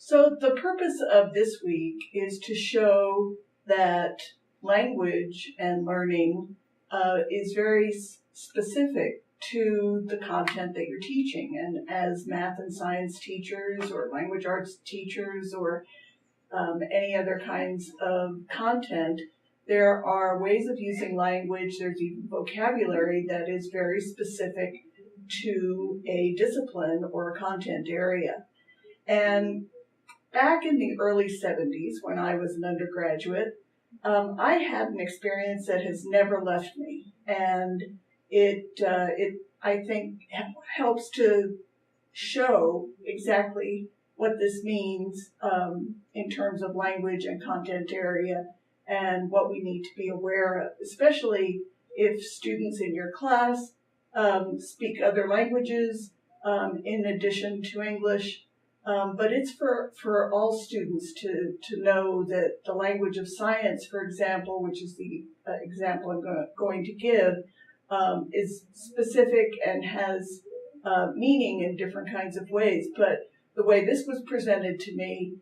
So the purpose of this week is to show that language and learning is very specific to the content that you're teaching. And as math and science teachers or language arts teachers or any other kinds of content, there are ways of using language, there's even vocabulary that is very specific to a discipline or a content area. And back in the early 70s, when I was an undergraduate, I had an experience that has never left me. And it I think, helps to show exactly what this means in terms of language and content area and what we need to be aware of, especially if students in your class speak other languages in addition to English. But it's for all students to know that the language of science, for example, which is the example I'm going to give, is specific and has meaning in different kinds of ways. But the way this was presented to me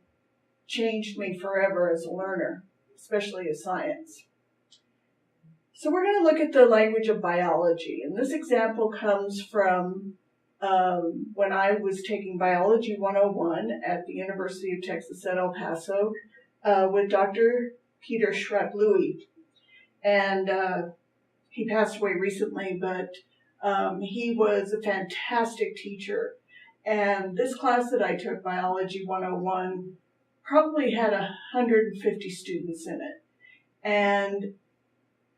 changed me forever as a learner, especially of science. So we're going to look at the language of biology. And this example comes from when I was taking Biology 101 at the University of Texas at El Paso with Dr. Peter Schrapp-Louis. And he passed away recently, but he was a fantastic teacher. And this class that I took, Biology 101, probably had 150 students in it. And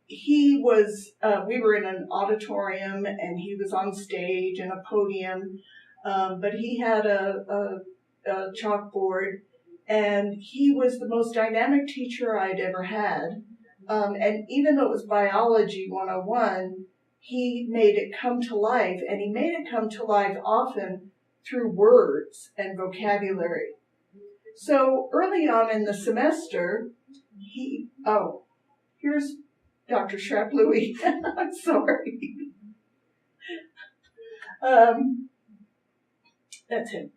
he was, we were in an auditorium and he was on stage and a podium, but he had a chalkboard, and he was the most dynamic teacher I'd ever had. And even though it was Biology 101, he made it come to life, and he made it come to life often through words and vocabulary. So early on in the semester, here's Dr. Schrapp-Louis. I'm sorry. That's him.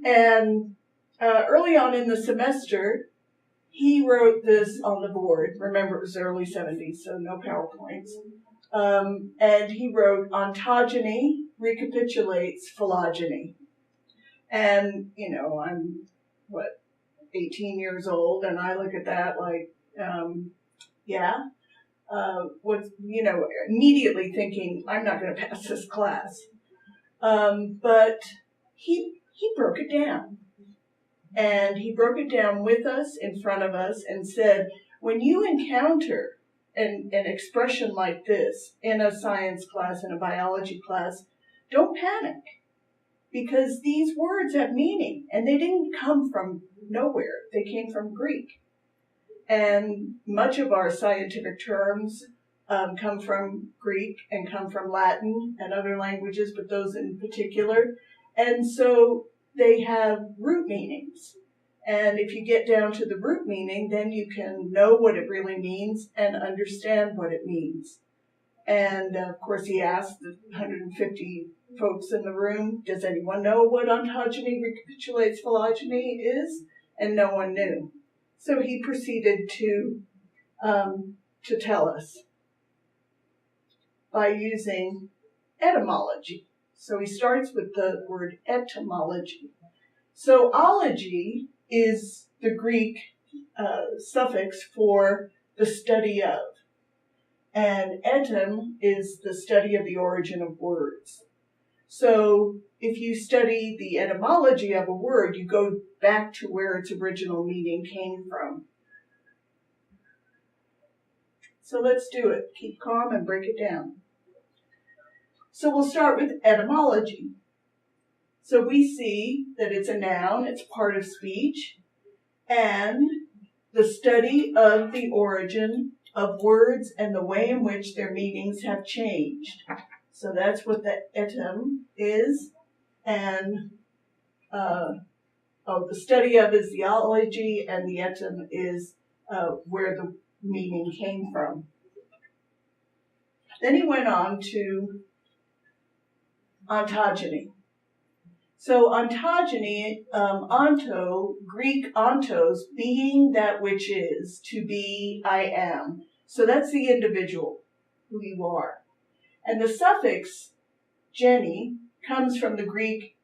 And early on in the semester, he wrote this on the board. Remember, it was the early 70s, so no PowerPoints. And he wrote, "Ontogeny recapitulates phylogeny." And, you know, I'm, 18 years old, and I look at that like, immediately thinking, I'm not going to pass this class. But he broke it down. And he broke it down with us, in front of us, and said, when you encounter an expression like this in a science class, in a biology class, don't panic. Because these words have meaning, and they didn't come from nowhere. They came from Greek. And much of our scientific terms come from Greek and come from Latin and other languages, but those in particular. And so they have root meanings. And if you get down to the root meaning, then you can know what it really means and understand what it means. And of course, he asked the 150 folks in the room, does anyone know what ontogeny recapitulates phylogeny is? And no one knew. So he proceeded to tell us by using etymology. So he starts with the word etymology. So ology is the Greek suffix for the study of. And etym is the study of the origin of words. So if you study the etymology of a word, you go back to where its original meaning came from. So let's do it. Keep calm and break it down. So we'll start with etymology. So we see that it's a noun, it's part of speech, and the study of the origin of words and the way in which their meanings have changed. So that's what the etym is, and the study of is the ology, and the etym is where the meaning came from. Then he went on to ontogeny. So ontogeny, onto, Greek ontos, being that which is, to be, I am. So that's the individual, who you are. And the suffix geny comes from the Greek,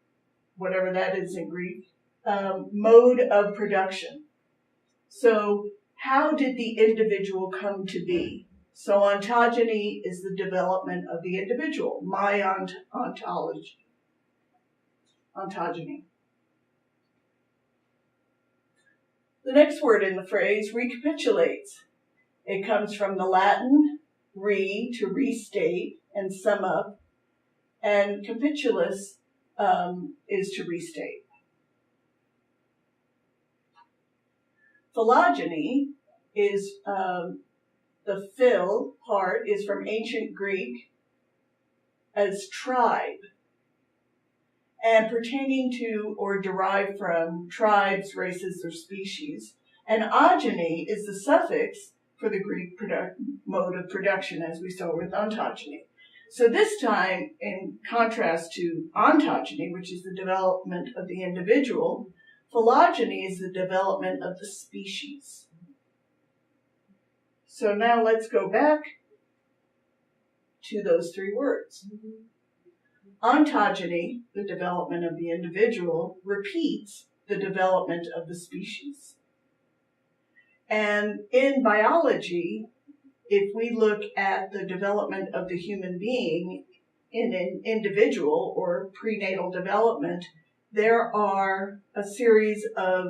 whatever that is in Greek, mode of production. So how did the individual come to be? So ontogeny is the development of the individual, my ontology. Ontogeny. The next word in the phrase, recapitulates. It comes from the Latin re, to restate and sum up, and capitulus is to restate. Phylogeny is the phil part is from ancient Greek as tribe, and pertaining to or derived from tribes, races, or species. And ogeny is the suffix for the Greek mode of production, as we saw with ontogeny. So this time, in contrast to ontogeny, which is the development of the individual, phylogeny is the development of the species. So now let's go back to those three words. Ontogeny, the development of the individual, repeats the development of the species. And in biology, if we look at the development of the human being in an individual or prenatal development, there are a series of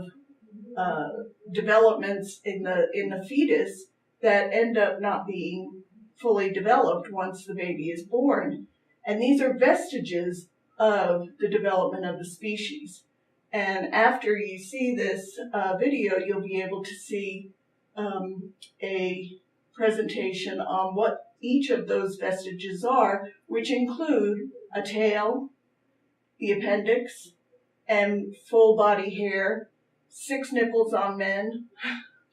developments in the fetus that end up not being fully developed once the baby is born. And these are vestiges of the development of the species. And after you see this video, you'll be able to see a presentation on what each of those vestiges are, which include a tail, the appendix, and full body hair, 6 nipples on men.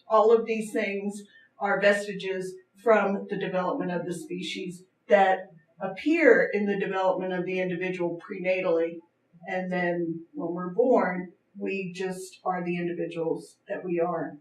All of these things are vestiges from the development of the species that appear in the development of the individual prenatally, and then when we're born, we just are the individuals that we are.